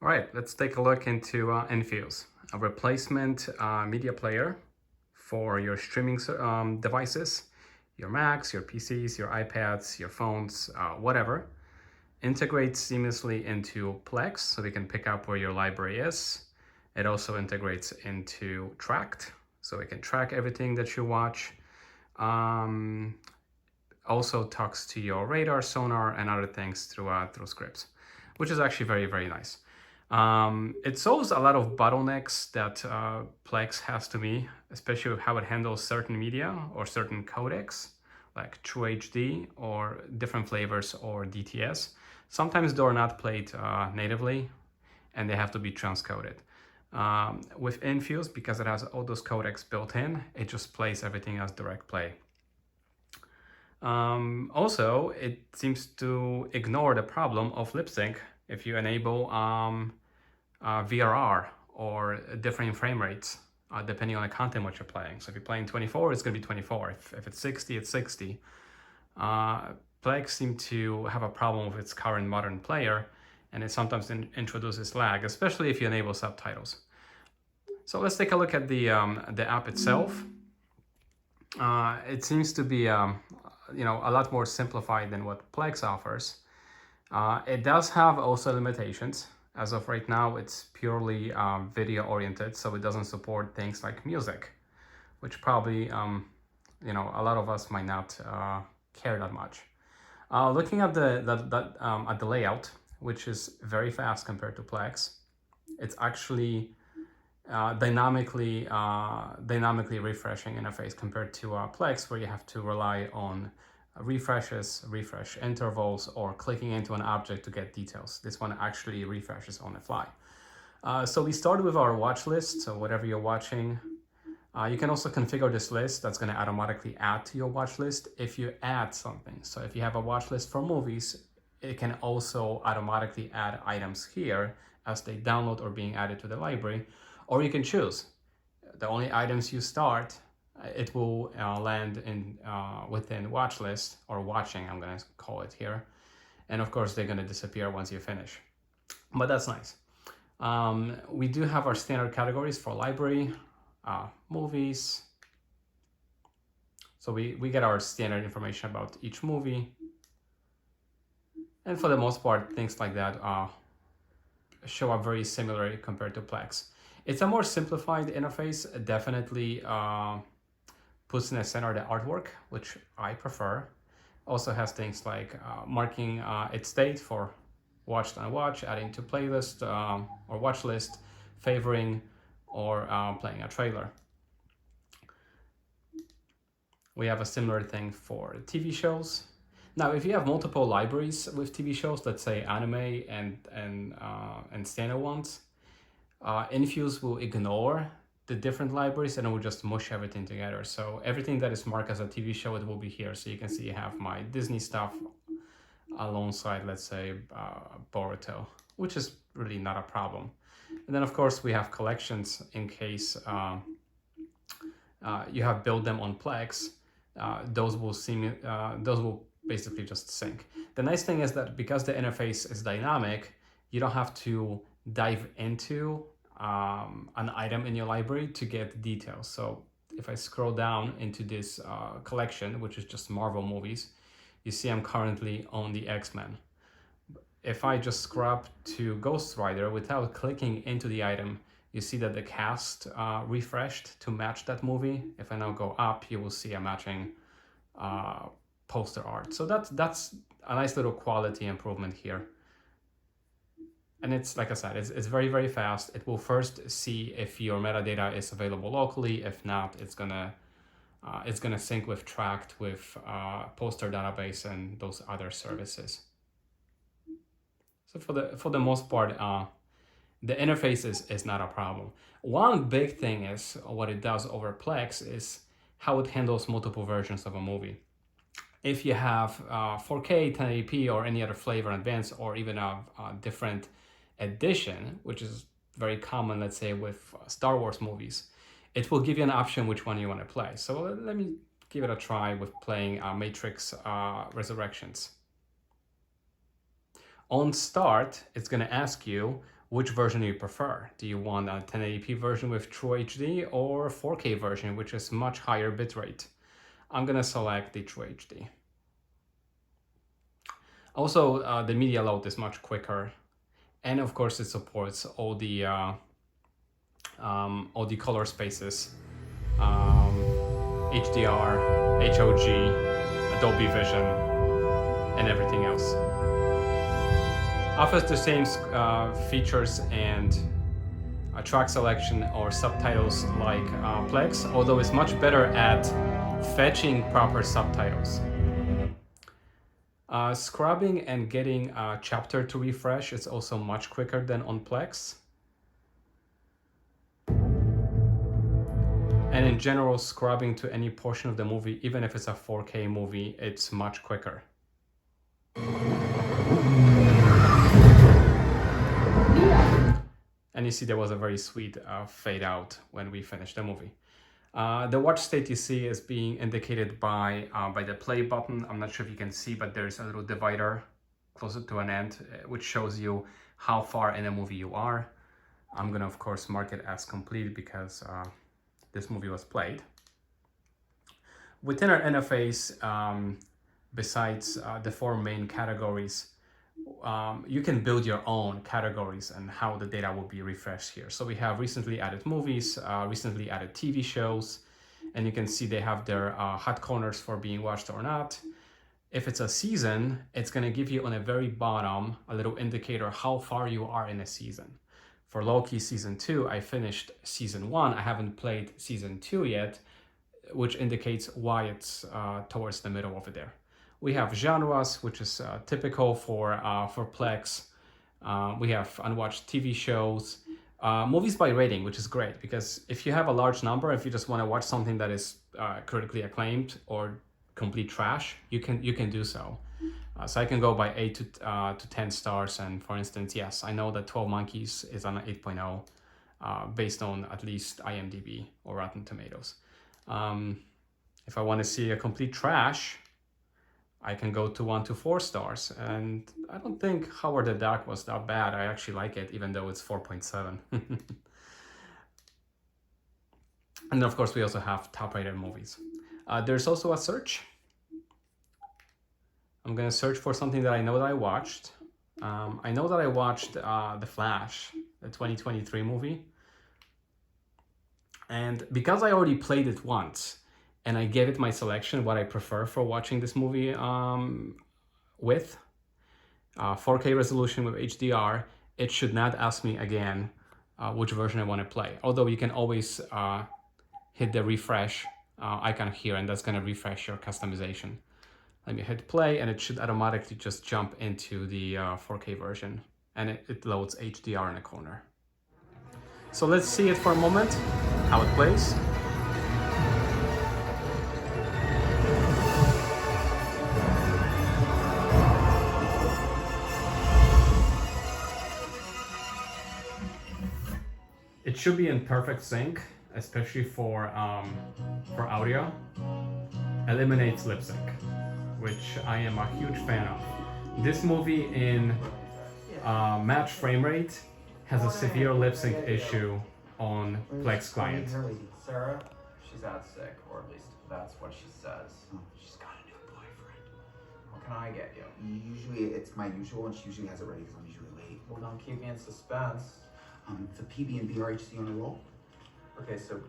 All right, let's take a look into Infuse, a replacement media player for your streaming devices, your Macs, your PCs, your iPads, your phones, whatever. Integrates seamlessly into Plex, so we can pick up where your library is. It also integrates into Trakt, so we can track everything that you watch. Also talks to your radar, sonar, and other things through scripts, which is actually very, very nice. It solves a lot of bottlenecks that Plex has to me, especially with how it handles certain media or certain codecs, like True HD or different flavors or DTS. Sometimes they're not played natively, and they have to be transcoded. With Infuse, because it has all those codecs built in, it just plays everything as direct play. Also, it seems to ignore the problem of lip sync if you enable VRR or different frame rates depending on the content what you're playing. So if you're playing 24, it's going to be 24. If it's 60, it's 60. Plex seems to have a problem with its current modern player, and it sometimes introduces lag, especially if you enable subtitles. So let's take a look at the app itself. It seems to be a lot more simplified than what Plex offers. It does have also limitations. As of right now, it's purely video oriented, so it doesn't support things like music, which probably a lot of us might not care that much. Looking at the layout, which is very fast compared to Plex, it's actually dynamically refreshing interface compared to Plex, where you have to rely on refresh intervals, or clicking into an object to get details. This one actually refreshes on the fly. So we start with our watch list. So whatever you're watching, you can also configure this list. That's going to automatically add to your watch list if you add something. So if you have a watch list for movies, it can also automatically add items here as they download or being added to the library. Or you can choose the only items you start, it will land in within watch list, or watching, I'm going to call it here. And of course, they're going to disappear once you finish. But that's nice. We do have our standard categories for library, movies. So we get our standard information about each movie. And for the most part, things like that show up very similarly compared to Plex. It's a more simplified interface, definitely puts in the center the artwork, which I prefer. Also has things like marking its date for watched and unwatched, adding to playlist or watch list, favoring, or playing a trailer. We have a similar thing for TV shows. Now, if you have multiple libraries with TV shows, let's say anime and standard ones, Infuse will ignore the different libraries and it will just mush everything together. So everything that is marked as a TV show, it will be here. So you can see you have my Disney stuff alongside, let's say, Boruto, which is really not a problem. And then of course we have collections in case you have built them on Plex. Those will basically just sync. The nice thing is that because the interface is dynamic, you don't have to dive into an item in your library to get details. So if I scroll down into this collection, which is just Marvel movies, you see I'm currently on the X-Men. If I just scrub to Ghost Rider without clicking into the item, you see that the cast refreshed to match that movie. If I now go up, you will see a matching poster art. So that's a nice little quality improvement here. And it's, like I said, it's very, very fast. It will first see if your metadata is available locally. If not, it's gonna sync with Trakt, with poster database, and those other services. So for the most part, the interface is not a problem. One big thing is what it does over Plex is how it handles multiple versions of a movie. If you have 4K, 1080p, or any other flavor advanced, or even a different edition, which is very common, let's say with Star Wars movies, it will give you an option which one you want to play. So let me give it a try with playing Matrix Resurrections. On start, it's going to ask you Which version do you prefer? Do you want a 1080p version with True HD or 4K version, which is much higher bitrate? I'm gonna select the True HD. Also, the media load is much quicker, and of course it supports all the color spaces, HDR, HOG, Adobe Vision, and everything else. Offers the same features and track selection or subtitles like Plex, although it's much better at fetching proper subtitles. Scrubbing and getting a chapter to refresh is also much quicker than on Plex. And in general, scrubbing to any portion of the movie, even if it's a 4K movie, it's much quicker. And you see there was a very sweet fade out when we finished the movie. The watch state you see is being indicated by the play button. I'm not sure if you can see, but there's a little divider closer to an end, which shows you how far in a movie you are. I'm gonna, of course, mark it as complete because this movie was played. Within our interface, besides the 4 main categories, you can build your own categories and how the data will be refreshed here. So we have recently added movies, recently added TV shows, and you can see they have their hot corners for being watched or not. If it's a season, it's going to give you on the very bottom a little indicator how far you are in a season. For Loki season 2, I finished season 1. I haven't played season 2 yet, which indicates why it's towards the middle over there. We have genres, which is typical for Plex. We have unwatched TV shows, movies by rating, which is great because if you have a large number, if you just want to watch something that is critically acclaimed or complete trash, you can do so. So I can go by 8 to 10 stars, and for instance, yes, I know that 12 Monkeys is on an 8.0 based on at least IMDb or Rotten Tomatoes. If I want to see a complete trash, I can go to 1 to 4 stars, and I don't think Howard the Duck was that bad. I actually like it, even though it's 4.7. And of course, we also have top-rated movies. There's also a search. I'm gonna search for something that I know that I watched. I know that I watched The Flash, the 2023 movie. And because I already played it once, and I gave it my selection, what I prefer for watching this movie with 4K resolution with HDR, it should not ask me again which version I want to play. Although you can always hit the refresh icon here, and that's going to refresh your customization. Let me hit play, and it should automatically just jump into the 4K version, and it loads HDR in the corner. So let's see it for a moment, how it plays. It should be in perfect sync, especially for audio. Eliminates lip sync, which I am a huge fan of. This movie in match frame rate has a severe lip sync issue on Plex client. Sarah, she's out sick, or at least that's what she says. She's got a new boyfriend. What can I get you? Usually it's my usual, and she usually has it ready because I'm usually late. Well, don't keep me in suspense. It's a PB and BRHC on a roll. Okay, so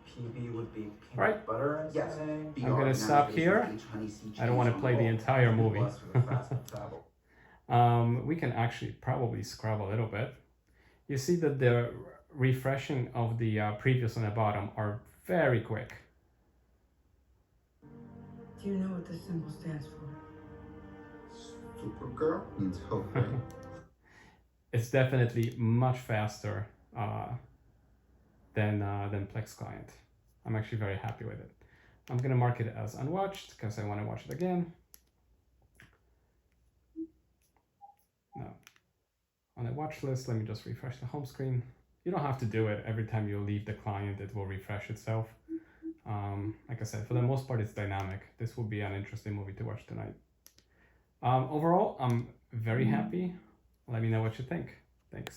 PB would be peanut Right. butter and Yes. something? BR, I'm gonna stop here. I don't want to play the entire movie. Blessed with a fast metabolism. We can actually probably scrub a little bit. You see that the refreshing of the previews on the bottom are very quick. Do you know what this symbol stands for? Supergirl means hope, right? It's definitely much faster than Plex client. I'm actually very happy with it. I'm gonna mark it as unwatched because I want to watch it again. No. On the watch list, let me just refresh the home screen. You don't have to do it every time you leave the client, it will refresh itself. Like I said, for the most part, it's dynamic. This will be an interesting movie to watch tonight. Overall, I'm very happy. Let me know what you think. Thanks.